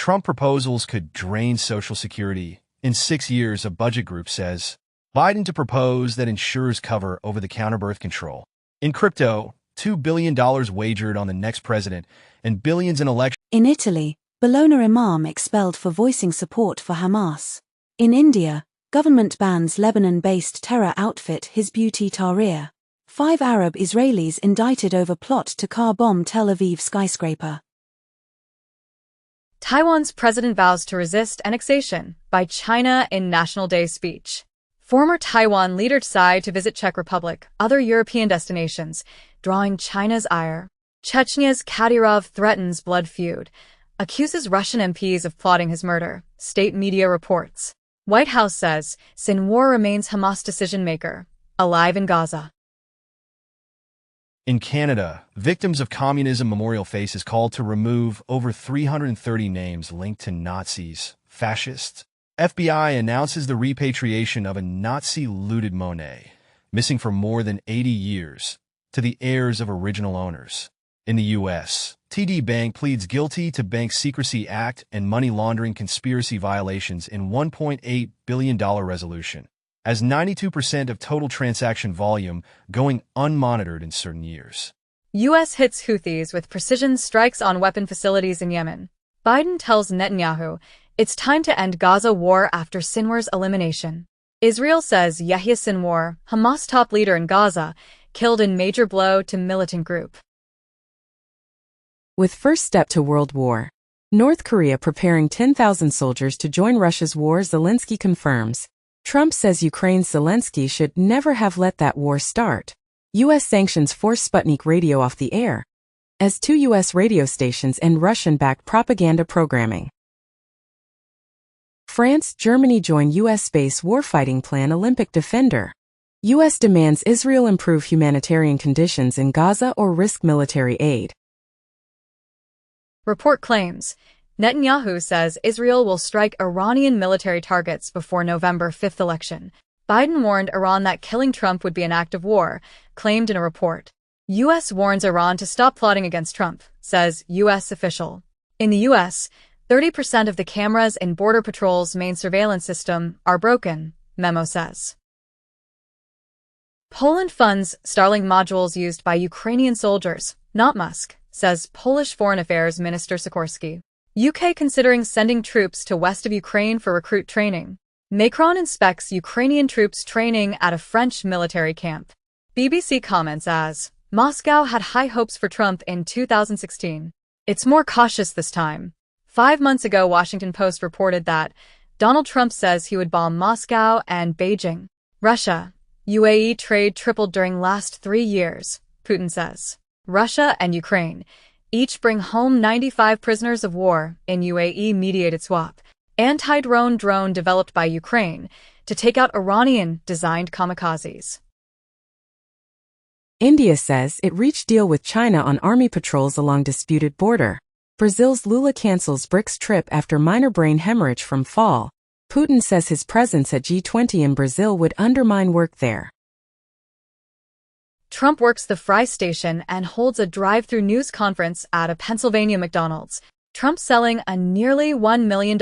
Trump proposals could drain Social Security in 6 years, a budget group says. Biden to propose that insurers cover over-the-counter birth control. In crypto, $2 billion wagered on the next president and billions in elections. In Italy, Bologna imam expelled for voicing support for Hamas. In India, government bans Lebanon-based terror outfit Hizb ut-Tahrir. 5 Arab Israelis indicted over plot to car bomb Tel Aviv skyscraper. Taiwan's president vows to resist annexation by China in National Day speech. Former Taiwan leader Tsai to visit Czech Republic, other European destinations, drawing China's ire. Chechnya's Kadyrov threatens blood feud, accuses Russian MPs of plotting his murder, state media reports. White House says Sinwar remains Hamas decision-maker, alive in Gaza. In Canada, Victims of Communism Memorial Face is called to remove over 330 names linked to Nazis, fascists. FBI announces the repatriation of a Nazi-looted Monet, missing for more than 80 years, to the heirs of original owners. In the U.S., TD Bank pleads guilty to Bank Secrecy Act and money laundering conspiracy violations in $1.8 billion resolution, as 92% of total transaction volume going unmonitored in certain years. U.S. hits Houthis with precision strikes on weapon facilities in Yemen. Biden tells Netanyahu it's time to end Gaza war after Sinwar's elimination. Israel says Yahya Sinwar, Hamas top leader in Gaza, killed in major blow to militant group. With first step to world war. North Korea preparing 10,000 soldiers to join Russia's war, Zelensky confirms. Trump says Ukraine's Zelensky should never have let that war start. U.S. sanctions force Sputnik radio off the air, as 2 U.S. radio stations end Russian-backed propaganda programming. France, Germany join U.S. space warfighting plan Olympic defender. U.S. demands Israel improve humanitarian conditions in Gaza or risk military aid. Report claims Netanyahu says Israel will strike Iranian military targets before November 5th election. Biden warned Iran that killing Trump would be an act of war, claimed in a report. U.S. warns Iran to stop plotting against Trump, says U.S. official. In the U.S., 30% of the cameras in Border Patrol's main surveillance system are broken, memo says. Poland funds Starlink modules used by Ukrainian soldiers, not Musk, says Polish Foreign Affairs Minister Sikorski. UK considering sending troops to west of Ukraine for recruit training. Macron inspects Ukrainian troops training at a French military camp. BBC comments as, Moscow had high hopes for Trump in 2016. It's more cautious this time. 5 months ago, Washington Post reported that Donald Trump says he would bomb Moscow and Beijing. Russia, UAE trade tripled during last 3 years, Putin says. Russia and Ukraine each bring home 95 prisoners of war in UAE-mediated swap. Anti-drone drone developed by Ukraine to take out Iranian-designed kamikazes. India says it reached deal with China on army patrols along disputed border. Brazil's Lula cancels BRICS trip after minor brain hemorrhage from fall. Putin says his presence at G20 in Brazil would undermine work there. Trump works the Fry station and holds a drive-through news conference at a Pennsylvania McDonald's. Trump selling a nearly $1 million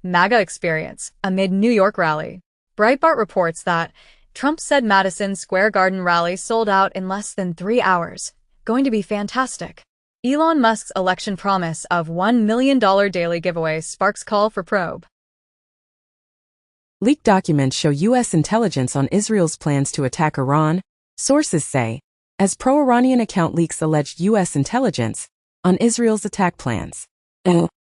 MAGA experience amid New York rally. Breitbart reports that Trump said Madison Square Garden rally sold out in less than 3 hours. Going to be fantastic. Elon Musk's election promise of $1 million daily giveaway sparks call for probe. Leaked documents show U.S. intelligence on Israel's plans to attack Iran, sources say, as pro-Iranian account leaks alleged U.S. intelligence on Israel's attack plans.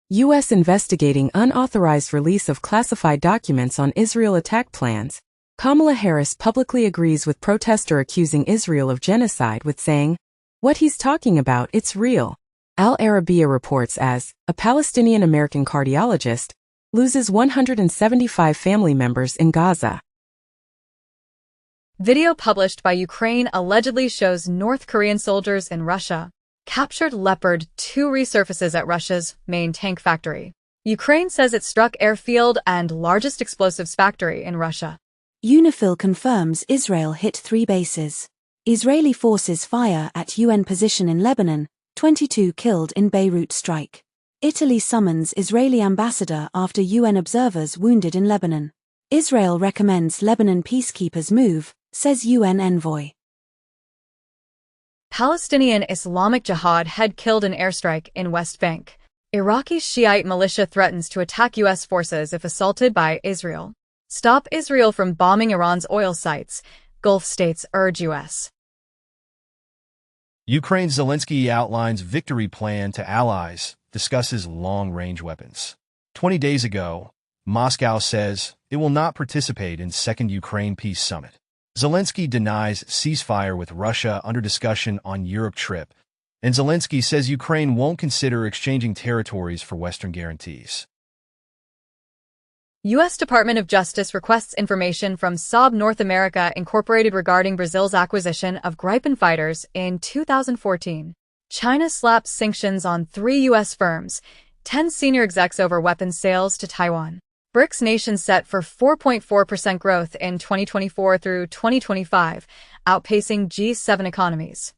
U.S. investigating unauthorized release of classified documents on Israel attack plans. Kamala Harris publicly agrees with protester accusing Israel of genocide with saying, "What he's talking about, it's real." Al Arabiya reports as, a Palestinian-American cardiologist loses 175 family members in Gaza. Video published by Ukraine allegedly shows North Korean soldiers in Russia captured Leopard 2 resurfaces at Russia's main tank factory. Ukraine says it struck airfield and largest explosives factory in Russia. UNIFIL confirms Israel hit 3 bases. Israeli forces fire at UN position in Lebanon, 22 killed in Beirut strike. Italy summons Israeli ambassador after UN observers wounded in Lebanon. Israel recommends Lebanon peacekeepers move, says UN envoy. Palestinian Islamic Jihad head killed in airstrike in West Bank. Iraqi Shiite militia threatens to attack U.S. forces if assaulted by Israel. Stop Israel from bombing Iran's oil sites. Gulf states urge U.S. Ukraine's Zelensky outlines victory plan to allies, discusses long-range weapons. 20 days ago, Moscow says it will not participate in Second Ukraine Peace Summit. Zelensky denies ceasefire with Russia under discussion on Europe trip, and Zelensky says Ukraine won't consider exchanging territories for Western guarantees. U.S. Department of Justice requests information from Saab North America Incorporated regarding Brazil's acquisition of Gripen fighters in 2014. China slaps sanctions on 3 U.S. firms, 10 senior execs over weapons sales to Taiwan. BRICS nations set for 4.4% growth in 2024 through 2025, outpacing G7 economies.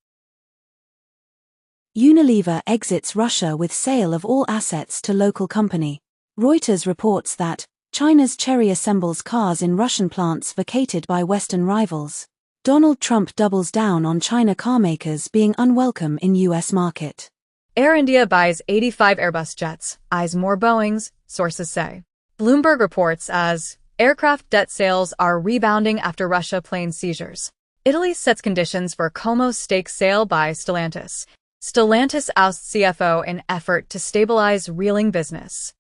Unilever exits Russia with sale of all assets to local company. Reuters reports that China's Chery assembles cars in Russian plants vacated by Western rivals. Donald Trump doubles down on China carmakers being unwelcome in U.S. market. Air India buys 85 Airbus jets, eyes more Boeings, sources say. Bloomberg reports as aircraft debt sales are rebounding after Russia plane seizures. Italy sets conditions for Como's stake sale by Stellantis. Stellantis ousts CFO in effort to stabilize reeling business.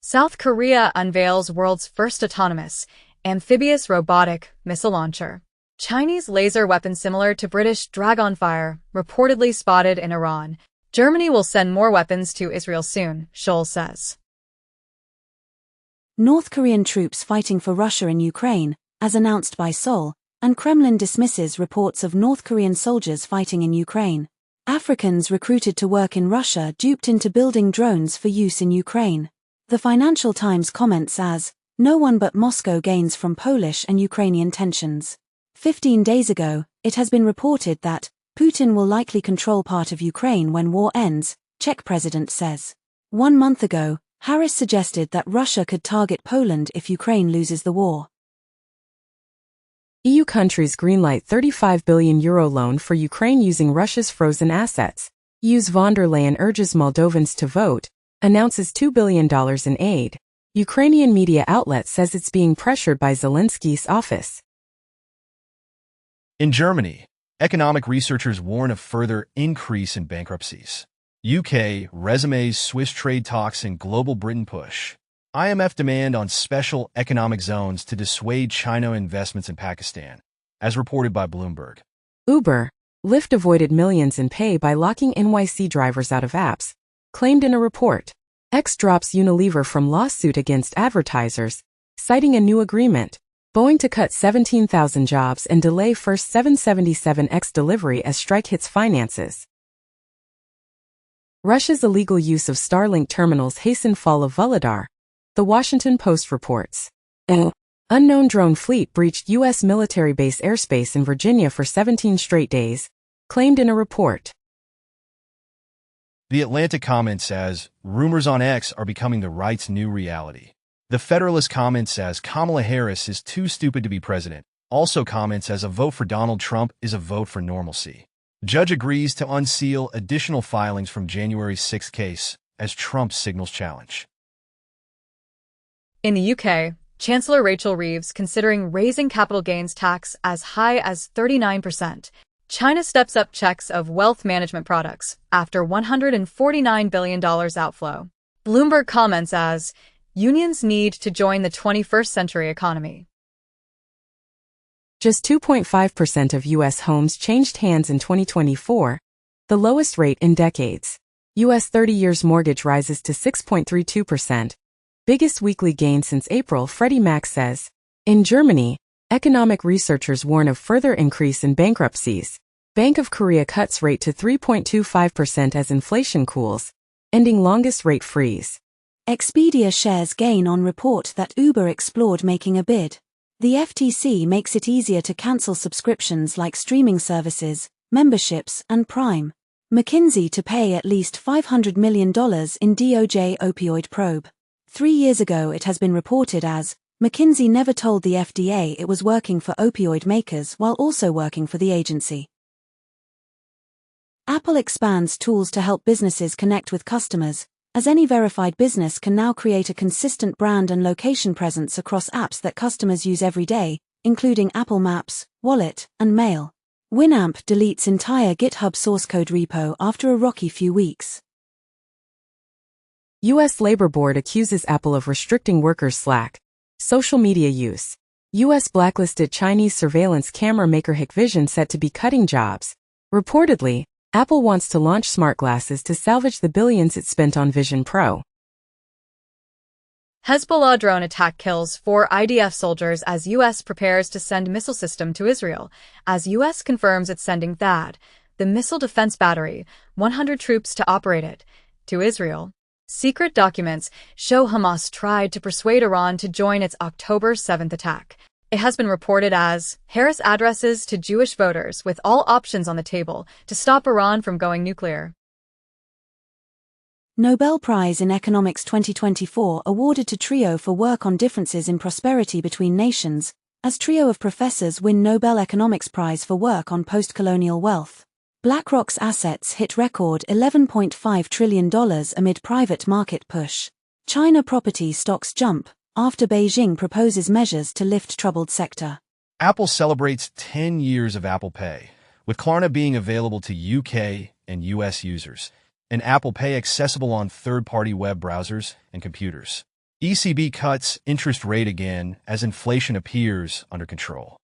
South Korea unveils world's first autonomous, amphibious robotic missile launcher. Chinese laser weapon similar to British Dragonfire, reportedly spotted in Iran. Germany will send more weapons to Israel soon, Scholl says. North Korean troops fighting for Russia in Ukraine, as announced by Seoul, and Kremlin dismisses reports of North Korean soldiers fighting in Ukraine. Africans recruited to work in Russia duped into building drones for use in Ukraine. The Financial Times comments as, no one but Moscow gains from Polish and Ukrainian tensions. 15 days ago, it has been reported that Putin will likely control part of Ukraine when war ends, Czech president says. 1 month ago, Harris suggested that Russia could target Poland if Ukraine loses the war. EU countries greenlight €35 billion loan for Ukraine using Russia's frozen assets. EU's von der Leyen urges Moldovans to vote, announces $2 billion in aid. Ukrainian media outlet says it's being pressured by Zelensky's office. In Germany, economic researchers warn of further increase in bankruptcies. UK resumes Swiss trade talks and global Britain push. IMF demand on special economic zones to dissuade China investments in Pakistan, as reported by Bloomberg. Uber, Lyft avoided millions in pay by locking NYC drivers out of apps, claimed in a report. X drops Unilever from lawsuit against advertisers, citing a new agreement. Boeing to cut 17,000 jobs and delay first 777X delivery as strike hits finances. Russia's illegal use of Starlink terminals hasten fall of Volodar. The Washington Post reports. An unknown drone fleet breached U.S. military base airspace in Virginia for 17 straight days, claimed in a report. The Atlantic comments as, rumors on X are becoming the right's new reality. The Federalist comments as, Kamala Harris is too stupid to be president. Also comments as, a vote for Donald Trump is a vote for normalcy. Judge agrees to unseal additional filings from January 6 case as Trump signals challenge. In the UK, Chancellor Rachel Reeves considering raising capital gains tax as high as 39%. China steps up checks of wealth management products after $149 billion outflow. Bloomberg comments as, unions need to join the 21st century economy. Just 2.5% of U.S. homes changed hands in 2024, the lowest rate in decades. U.S. 30 years mortgage rises to 6.32%, biggest weekly gain since April, Freddie Mac says. In Germany, economic researchers warn of further increase in bankruptcies. Bank of Korea cuts rate to 3.25% as inflation cools, ending longest rate freeze. Expedia shares gain on report that Uber explored making a bid. The FTC makes it easier to cancel subscriptions like streaming services, memberships, and Prime. McKinsey to pay at least $500 million in DOJ opioid probe. 3 years ago it has been reported as, McKinsey never told the FDA it was working for opioid makers while also working for the agency. Apple expands tools to help businesses connect with customers, as any verified business can now create a consistent brand and location presence across apps that customers use every day, including Apple Maps, Wallet, and Mail. Winamp deletes entire GitHub source code repo after a rocky few weeks. U.S. Labor Board accuses Apple of restricting workers' Slack social media use. U.S. blacklisted Chinese surveillance camera maker Hikvision set to be cutting jobs. Reportedly, Apple wants to launch smart glasses to salvage the billions it spent on Vision Pro. Hezbollah drone attack kills 4 IDF soldiers as U.S. prepares to send missile system to Israel, as U.S. confirms it's sending THAAD, the missile defense battery, 100 troops to operate it, to Israel. Secret documents show Hamas tried to persuade Iran to join its October 7th attack. It has been reported as Harris addresses to Jewish voters with all options on the table to stop Iran from going nuclear. Nobel Prize in Economics 2024 awarded to TRIO for work on differences in prosperity between nations, as trio of professors win Nobel Economics Prize for work on post-colonial wealth. BlackRock's assets hit record $11.5 trillion amid private market push. China property stocks jump after Beijing proposes measures to lift troubled sector. Apple celebrates 10 years of Apple Pay, with Klarna being available to UK and US users, and Apple Pay accessible on third-party web browsers and computers. ECB cuts interest rate again as inflation appears under control.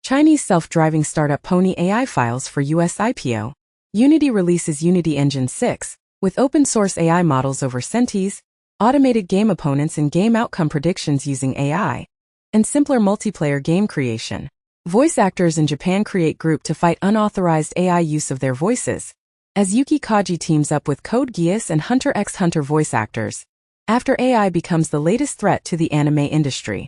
Chinese self-driving startup Pony AI files for US IPO. Unity releases Unity Engine 6, with open-source AI models over Sentis, automated game opponents and game outcome predictions using AI, and simpler multiplayer game creation. Voice actors in Japan create group to fight unauthorized AI use of their voices, as Yuki Kaji teams up with Code Geass and Hunter x Hunter voice actors, after AI becomes the latest threat to the anime industry.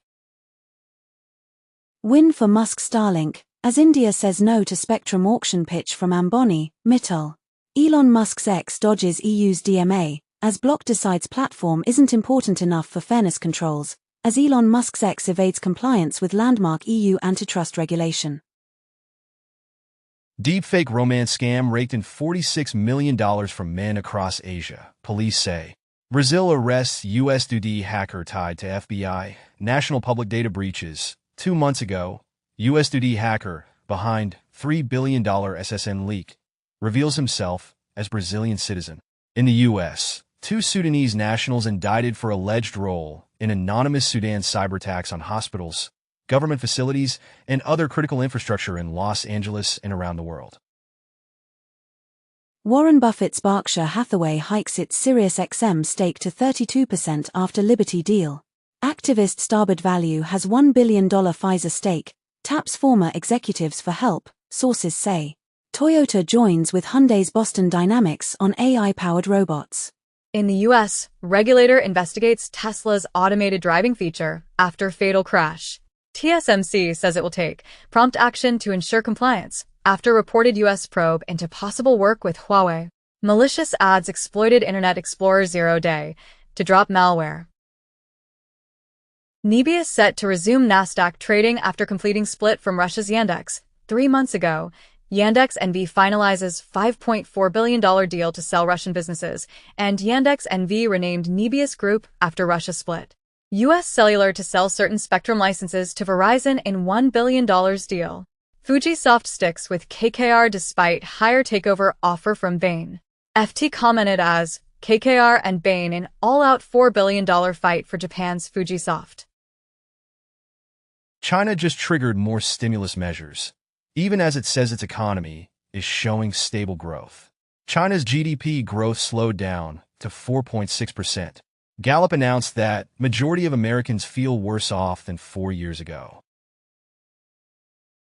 Win for Musk Starlink, as India says no to spectrum auction pitch from Ambani, Mittal. Elon Musk's X dodges EU's DMA, as Block decides platform isn't important enough for fairness controls, as Elon Musk's X evades compliance with landmark EU antitrust regulation. Deepfake romance scam raked in $46 million from men across Asia, police say. Brazil arrests US hacker tied to FBI, national public data breaches. 2 months ago, US hacker, behind $3 billion SSN leak, reveals himself as Brazilian citizen. In the U.S., 2 Sudanese nationals indicted for alleged role in anonymous Sudan cyberattacks on hospitals, government facilities, and other critical infrastructure in Los Angeles and around the world. Warren Buffett's Berkshire Hathaway hikes its SiriusXM stake to 32% after Liberty deal. Activist Starboard Value has $1 billion Pfizer stake, taps former executives for help, sources say. Toyota joins with Hyundai's Boston Dynamics on AI-powered robots. In the U.S., regulator investigates Tesla's automated driving feature after fatal crash. TSMC says it will take prompt action to ensure compliance after reported U.S. probe into possible work with Huawei. Malicious ads exploited Internet Explorer 0 day to drop malware. Nebius set to resume Nasdaq trading after completing split from Russia's Yandex. 3 months ago, Yandex NV finalizes $5.4 billion deal to sell Russian businesses, and Yandex NV renamed Nebius Group after Russia split. U.S. Cellular to sell certain spectrum licenses to Verizon in $1 billion deal. Fujisoft sticks with KKR despite higher takeover offer from Bain. FT commented as KKR and Bain in all-out $4 billion fight for Japan's Fujisoft. China just triggered more stimulus measures, even as it says its economy is showing stable growth. China's GDP growth slowed down to 4.6%. Gallup announced that majority of Americans feel worse off than 4 years ago.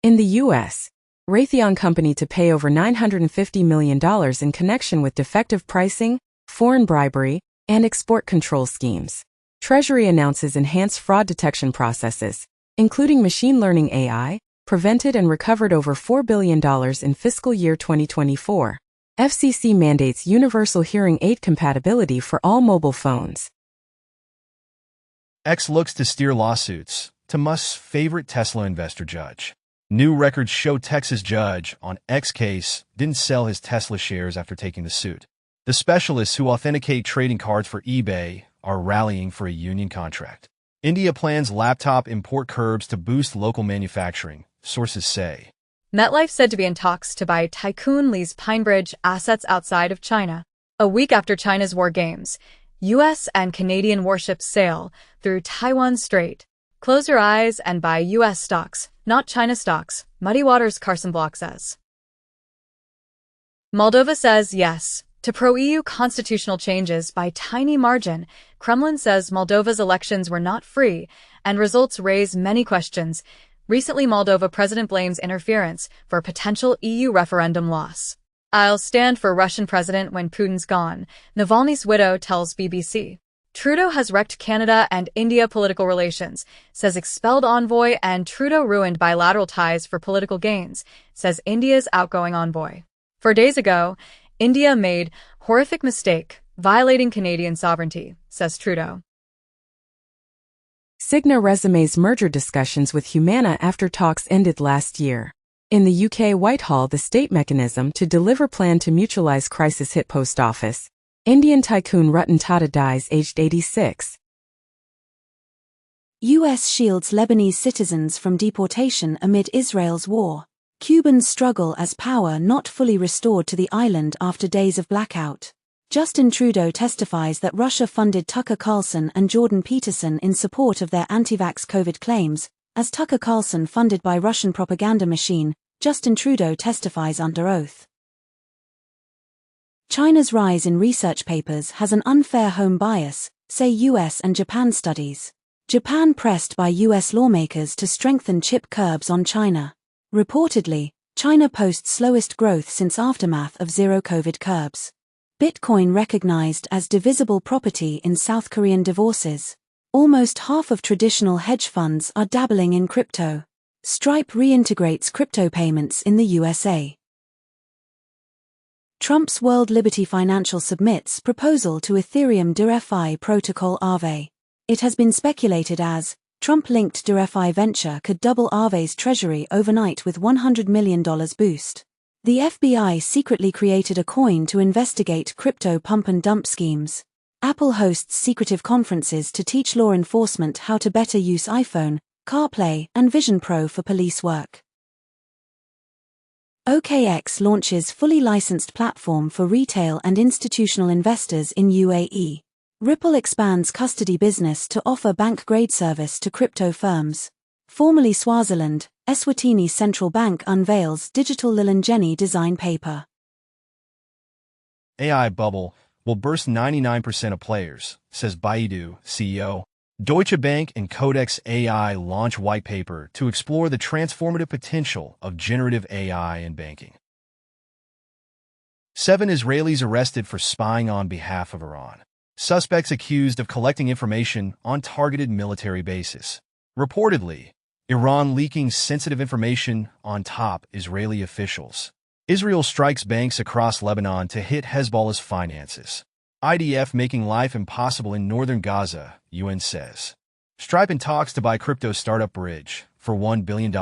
In the U.S., Raytheon Company to pay over $950 million in connection with defective pricing, foreign bribery, and export control schemes. Treasury announces enhanced fraud detection processes, including machine learning AI, prevented and recovered over $4 billion in fiscal year 2024. FCC mandates universal hearing aid compatibility for all mobile phones. X looks to steer lawsuits to Musk's favorite Tesla investor judge. New records show Texas judge on X case didn't sell his Tesla shares after taking the suit. The specialists who authenticate trading cards for eBay are rallying for a union contract. India plans laptop import curbs to boost local manufacturing, sources say. MetLife said to be in talks to buy tycoon Lee's PineBridge assets outside of China. A week after China's war games, U.S. and Canadian warships sail through Taiwan Strait. Close your eyes and buy U.S. stocks, not China stocks, Muddy Waters' Carson Block says. Moldova says yes to pro-EU constitutional changes by tiny margin. Kremlin says Moldova's elections were not free, and results raise many questions. Recently, Moldova president blames interference for a potential EU referendum loss. I'll stand for Russian president when Putin's gone, Navalny's widow tells BBC. Trudeau has wrecked Canada and India political relations, says expelled envoy, and Trudeau ruined bilateral ties for political gains, says India's outgoing envoy. 4 days ago, India made horrific mistake, violating Canadian sovereignty, says Trudeau. Cigna resumes merger discussions with Humana after talks ended last year. In the UK Whitehall, the state mechanism to deliver plan to mutualise crisis hit post office. Indian tycoon Ratan Tata dies aged 86. U.S. shields Lebanese citizens from deportation amid Israel's war. Cubans struggle as power not fully restored to the island after days of blackout. Justin Trudeau testifies that Russia funded Tucker Carlson and Jordan Peterson in support of their anti-vax COVID claims, as Tucker Carlson funded by Russian propaganda machine. Justin Trudeau testifies under oath. China's rise in research papers has an unfair home bias, say US and Japan studies. Japan pressed by US lawmakers to strengthen chip curbs on China. Reportedly, China posts slowest growth since aftermath of zero-COVID curbs. Bitcoin recognized as divisible property in South Korean divorces. Almost half of traditional hedge funds are dabbling in crypto. Stripe reintegrates crypto payments in the USA. Trump's World Liberty Financial submits proposal to Ethereum DeFi protocol Aave. It has been speculated as Trump-linked DeFi venture could double Aave's treasury overnight with $100 million boost. The FBI secretly created a coin to investigate crypto pump and dump schemes. Apple hosts secretive conferences to teach law enforcement how to better use iPhone, CarPlay, and Vision Pro for police work. OKX launches fully licensed platform for retail and institutional investors in UAE. Ripple expands custody business to offer bank-grade service to crypto firms. Formerly Swaziland, Eswatini Central Bank unveils digital Lilangeni design paper. AI bubble will burst 99% of players, says Baidu CEO. Deutsche Bank and Codex AI launch white paper to explore the transformative potential of generative AI in banking. 7 Israelis arrested for spying on behalf of Iran. Suspects accused of collecting information on targeted military bases. Reportedly, Iran leaking sensitive information on top Israeli officials. Israel strikes banks across Lebanon to hit Hezbollah's finances. IDF making life impossible in northern Gaza, UN says. Stripe in talks to buy crypto startup Bridge for $1 billion.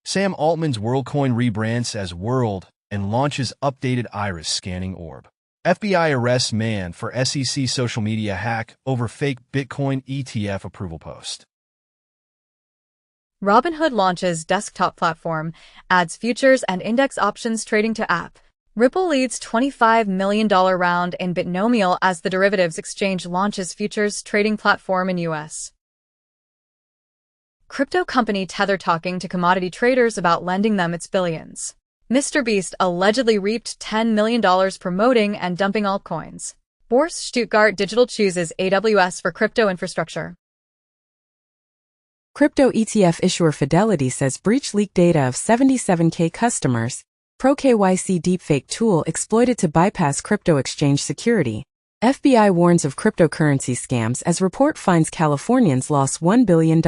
Sam Altman's WorldCoin rebrands as World and launches updated iris scanning orb. FBI arrests man for SEC social media hack over fake Bitcoin ETF approval post. Robinhood launches desktop platform, adds futures and index options trading to app. Ripple leads $25 million round in Bitnomial as the derivatives exchange launches futures trading platform in U.S. Crypto company Tether talking to commodity traders about lending them its billions. Mr. Beast allegedly reaped $10 million promoting and dumping altcoins. Bourse Stuttgart Digital chooses AWS for crypto infrastructure. Crypto ETF issuer Fidelity says breach leaked data of 77K customers. Pro KYC deepfake tool exploited to bypass crypto exchange security. FBI warns of cryptocurrency scams as report finds Californians lost $1 billion.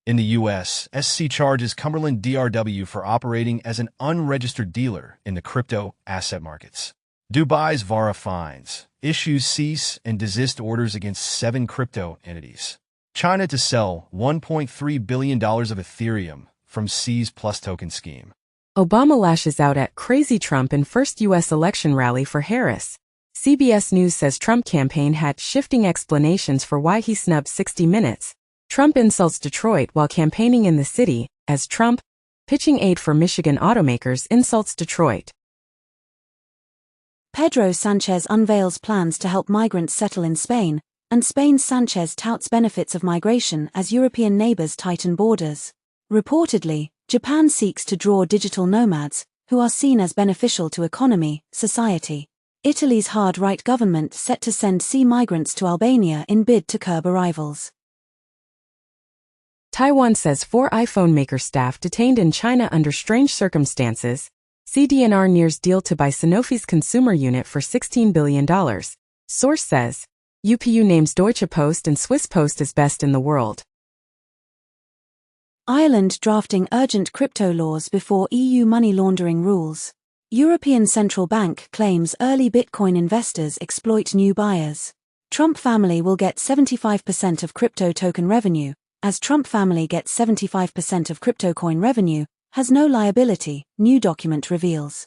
In the U.S., SEC charges Cumberland DRW for operating as an unregistered dealer in the crypto asset markets. Dubai's VARA fines, issues cease and desist orders against 7 crypto entities. China to sell $1.3 billion of Ethereum from C's Plus token scheme. Obama lashes out at crazy Trump in first U.S. election rally for Harris. CBS News says Trump campaign had shifting explanations for why he snubbed 60 Minutes. Trump insults Detroit while campaigning in the city, as Trump, pitching aid for Michigan automakers, insults Detroit. Pedro Sanchez unveils plans to help migrants settle in Spain, and Spain's Sanchez touts benefits of migration as European neighbors tighten borders. Reportedly, Japan seeks to draw digital nomads, who are seen as beneficial to economy, society. Italy's hard-right government set to send sea migrants to Albania in bid to curb arrivals. Taiwan says 4 iPhone maker staff detained in China under strange circumstances. CDNR nears deal to buy Sanofi's consumer unit for $16 billion. Source says, UPU names Deutsche Post and Swiss Post as best in the world. Ireland drafting urgent crypto laws before EU money laundering rules. European Central Bank claims early Bitcoin investors exploit new buyers. Trump family will get 75% of crypto token revenue, as Trump family gets 75% of crypto coin revenue, has no liability, new document reveals.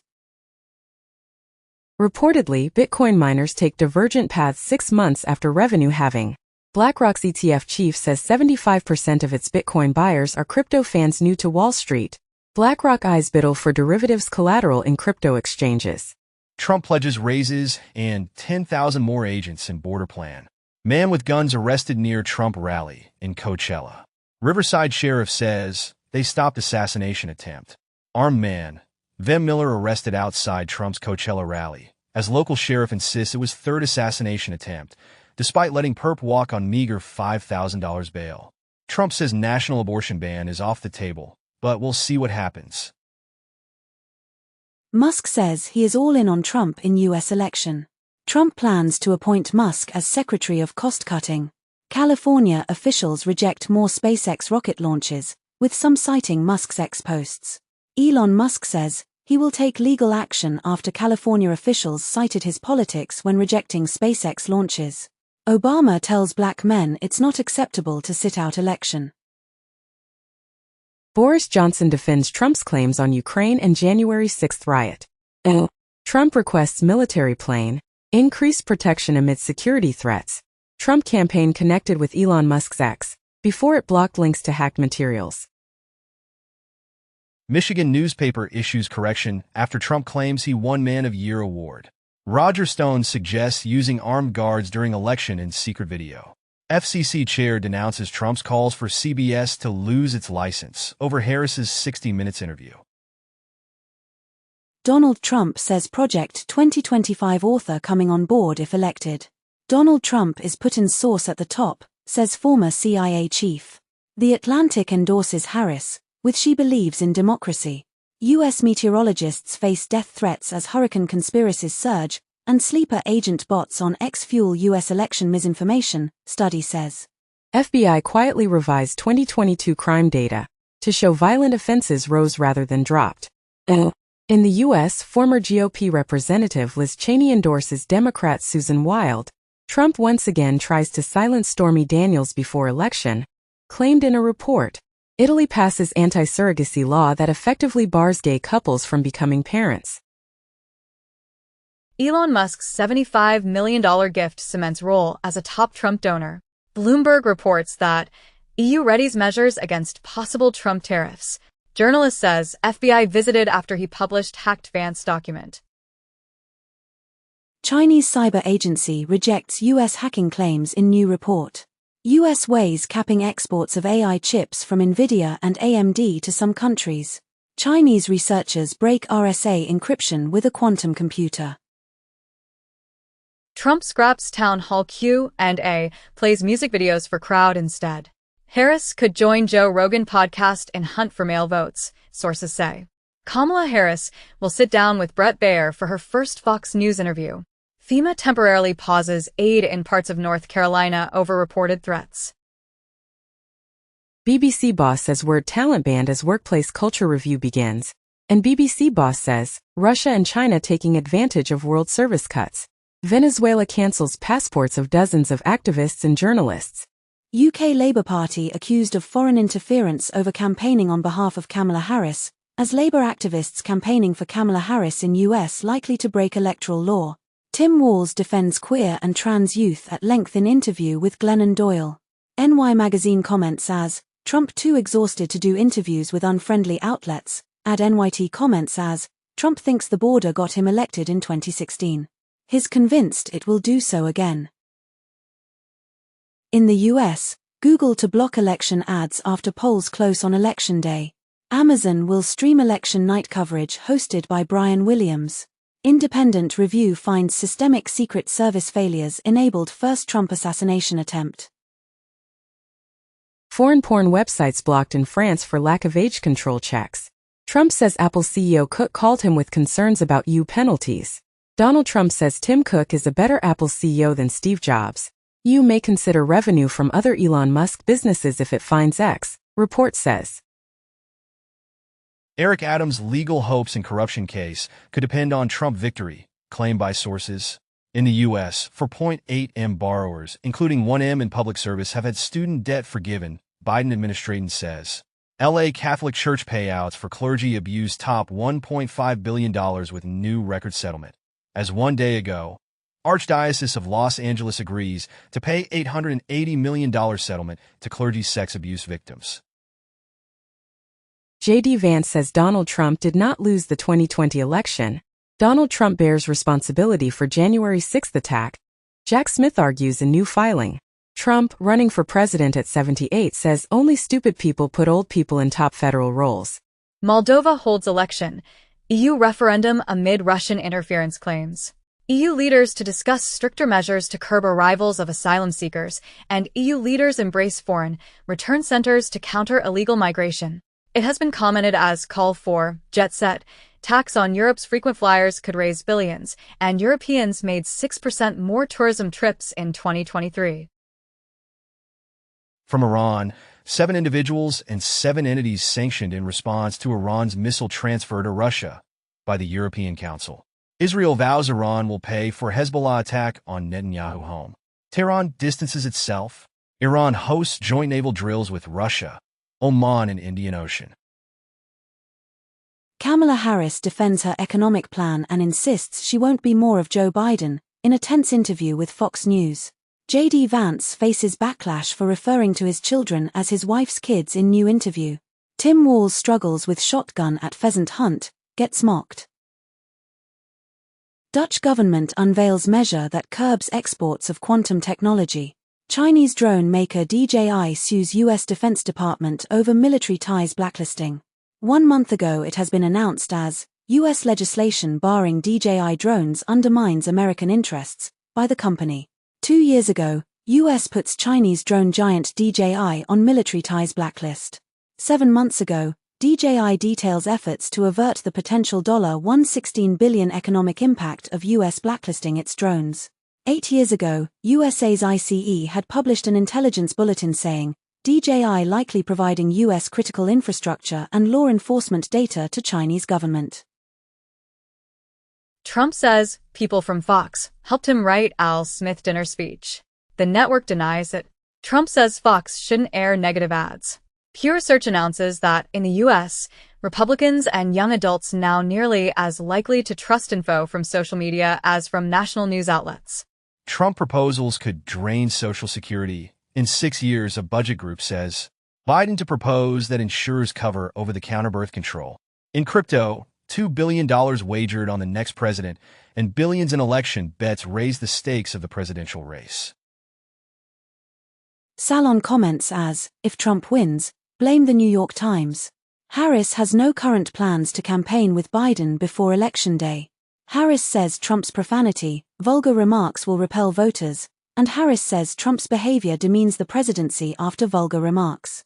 Reportedly, Bitcoin miners take divergent paths 6 months after revenue halving. BlackRock's ETF chief says 75% of its Bitcoin buyers are crypto fans new to Wall Street. BlackRock eyes biddle for derivatives collateral in crypto exchanges. Trump pledges raises and 10,000 more agents in border plan. Man with guns arrested near Trump rally in Coachella. Riverside sheriff says they stopped assassination attempt. Armed man, Vem Miller arrested outside Trump's Coachella rally, as local sheriff insists it was third assassination attempt, despite letting perp walk on meager $5,000 bail. Trump says national abortion ban is off the table, but we'll see what happens. Musk says he is all in on Trump in U.S. election. Trump plans to appoint Musk as Secretary of Cost-Cutting. California officials reject more SpaceX rocket launches, with some citing Musk's ex-posts. Elon Musk says he will take legal action after California officials cited his politics when rejecting SpaceX launches. Obama tells black men it's not acceptable to sit out election. Boris Johnson defends Trump's claims on Ukraine and January 6 riot. Trump requests military plane, increased protection amid security threats. Trump campaign connected with Elon Musk's ex, before it blocked links to hacked materials. Michigan newspaper issues correction after Trump claims he won Man of Year award. Roger Stone suggests using armed guards during election in secret video. FCC chair denounces Trump's calls for CBS to lose its license over Harris's 60 Minutes interview. Donald Trump says Project 2025 author coming on board if elected. Donald Trump is put in sauce at the top, says former CIA chief. The Atlantic endorses Harris, with she believes in democracy. U.S. meteorologists face death threats as hurricane conspiracies surge, and sleeper agent bots on X fuel U.S. election misinformation, study says. FBI quietly revised 2022 crime data to show violent offenses rose rather than dropped. In the U.S., former GOP representative Liz Cheney endorses Democrat Susan Wild. Trump once again tries to silence Stormy Daniels before election, claimed in a report. Italy passes anti-surrogacy law that effectively bars gay couples from becoming parents. Elon Musk's $75 million gift cements role as a top Trump donor. Bloomberg reports that EU readies measures against possible Trump tariffs. Journalist says FBI visited after he published hacked Vance document. Chinese cyber agency rejects U.S. hacking claims in new report. U.S. weighs capping exports of AI chips from NVIDIA and AMD to some countries. Chinese researchers break RSA encryption with a quantum computer. Trump scraps town hall Q&A, plays music videos for crowd instead. Harris could join Joe Rogan podcast and hunt for male votes, sources say. Kamala Harris will sit down with Bret Baier for her first Fox News interview. FEMA temporarily pauses aid in parts of North Carolina over reported threats. BBC boss says word talent banned as workplace culture review begins. And BBC boss says, Russia and China taking advantage of world service cuts. Venezuela cancels passports of dozens of activists and journalists. UK Labour Party accused of foreign interference over campaigning on behalf of Kamala Harris, as Labour activists campaigning for Kamala Harris in US likely to break electoral law. Tim Walz defends queer and trans youth at length in interview with Glennon Doyle. NY Magazine comments as, Trump too exhausted to do interviews with unfriendly outlets. Ad NYT comments as, Trump thinks the border got him elected in 2016. He's convinced it will do so again. In the US, Google to block election ads after polls close on election day. Amazon will stream election night coverage hosted by Brian Williams. Independent review finds systemic Secret Service failures enabled first Trump assassination attempt. Foreign porn websites blocked in France for lack of age control checks. Trump says Apple CEO Cook called him with concerns about EU penalties. Donald Trump says Tim Cook is a better Apple CEO than Steve Jobs. EU may consider revenue from other Elon Musk businesses if it finds X, report says. Eric Adams' legal hopes and corruption case could depend on Trump victory, claimed by sources. In the U.S., 4.8 M borrowers, including 1 M in public service, have had student debt forgiven, Biden administration says. L.A. Catholic Church payouts for clergy abuse top $1.5 billion with new record settlement. As one day ago, Archdiocese of Los Angeles agrees to pay $880 million settlement to clergy sex abuse victims. J.D. Vance says Donald Trump did not lose the 2020 election. Donald Trump bears responsibility for January 6 attack. Jack Smith argues in new filing. Trump, running for president at 78, says only stupid people put old people in top federal roles. Moldova holds election. EU referendum amid Russian interference claims. EU leaders to discuss stricter measures to curb arrivals of asylum seekers, and EU leaders embrace foreign return centers to counter illegal migration. It has been commented as call for jet set. Tax on Europe's frequent flyers could raise billions, and Europeans made 6% more tourism trips in 2023. From Iran, 7 individuals and 7 entities sanctioned in response to Iran's missile transfer to Russia by the European Council. Israel vows Iran will pay for Hezbollah attack on Netanyahu home. Tehran distances itself. Iran hosts joint naval drills with Russia, Oman, and Indian Ocean. Kamala Harris defends her economic plan and insists she won't be more of Joe Biden, in a tense interview with Fox News. J.D. Vance faces backlash for referring to his children as his wife's kids in new interview. Tim Walz struggles with shotgun at pheasant hunt, gets mocked. Dutch government unveils measure that curbs exports of quantum technology. Chinese drone maker DJI sues U.S. Defense Department over military ties blacklisting. 1 month ago it has been announced as, U.S. legislation barring DJI drones undermines American interests, by the company. 2 years ago, U.S. puts Chinese drone giant DJI on military ties blacklist. 7 months ago, DJI details efforts to avert the potential $116 billion economic impact of U.S. blacklisting its drones. 8 years ago, USA's ICE had published an intelligence bulletin saying, DJI likely providing U.S. critical infrastructure and law enforcement data to Chinese government. Trump says people from Fox helped him write Al Smith dinner speech. The network denies it. Trump says Fox shouldn't air negative ads. Pew Research announces that, in the U.S., Republicans and young adults now nearly as likely to trust info from social media as from national news outlets. Trump proposals could drain Social Security in 6 years, a budget group says. Biden to propose that insurers cover over-the-counter birth control. In crypto, $2 billion wagered on the next president, and billions in election bets raise the stakes of the presidential race. Salon comments as, if Trump wins, blame the New York Times. Harris has no current plans to campaign with Biden before Election Day. Harris says Trump's profanity, vulgar remarks will repel voters, and Harris says Trump's behavior demeans the presidency after vulgar remarks.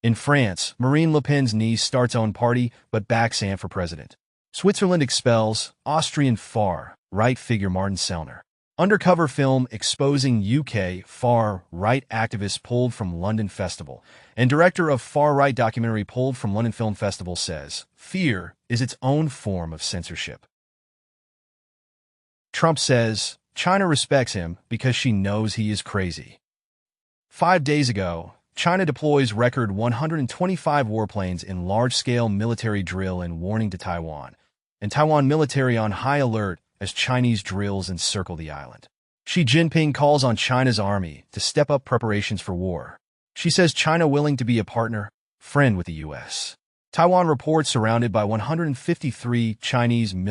In France, Marine Le Pen's niece starts own party but backs Anne for president. Switzerland expels Austrian far-right figure Martin Sellner. Undercover film exposing UK far-right activists pulled from London Festival. And director of far-right documentary pulled from London Film Festival says, fear is its own form of censorship. Trump says, China respects him because she knows he is crazy. 5 days ago, China deploys record 125 warplanes in large-scale military drill and warning to Taiwan. And Taiwan military on high alert as Chinese drills encircle the island. Xi Jinping calls on China's army to step up preparations for war. She says China willing to be a partner, friend with the U.S. Taiwan reports surrounded by 153 Chinese military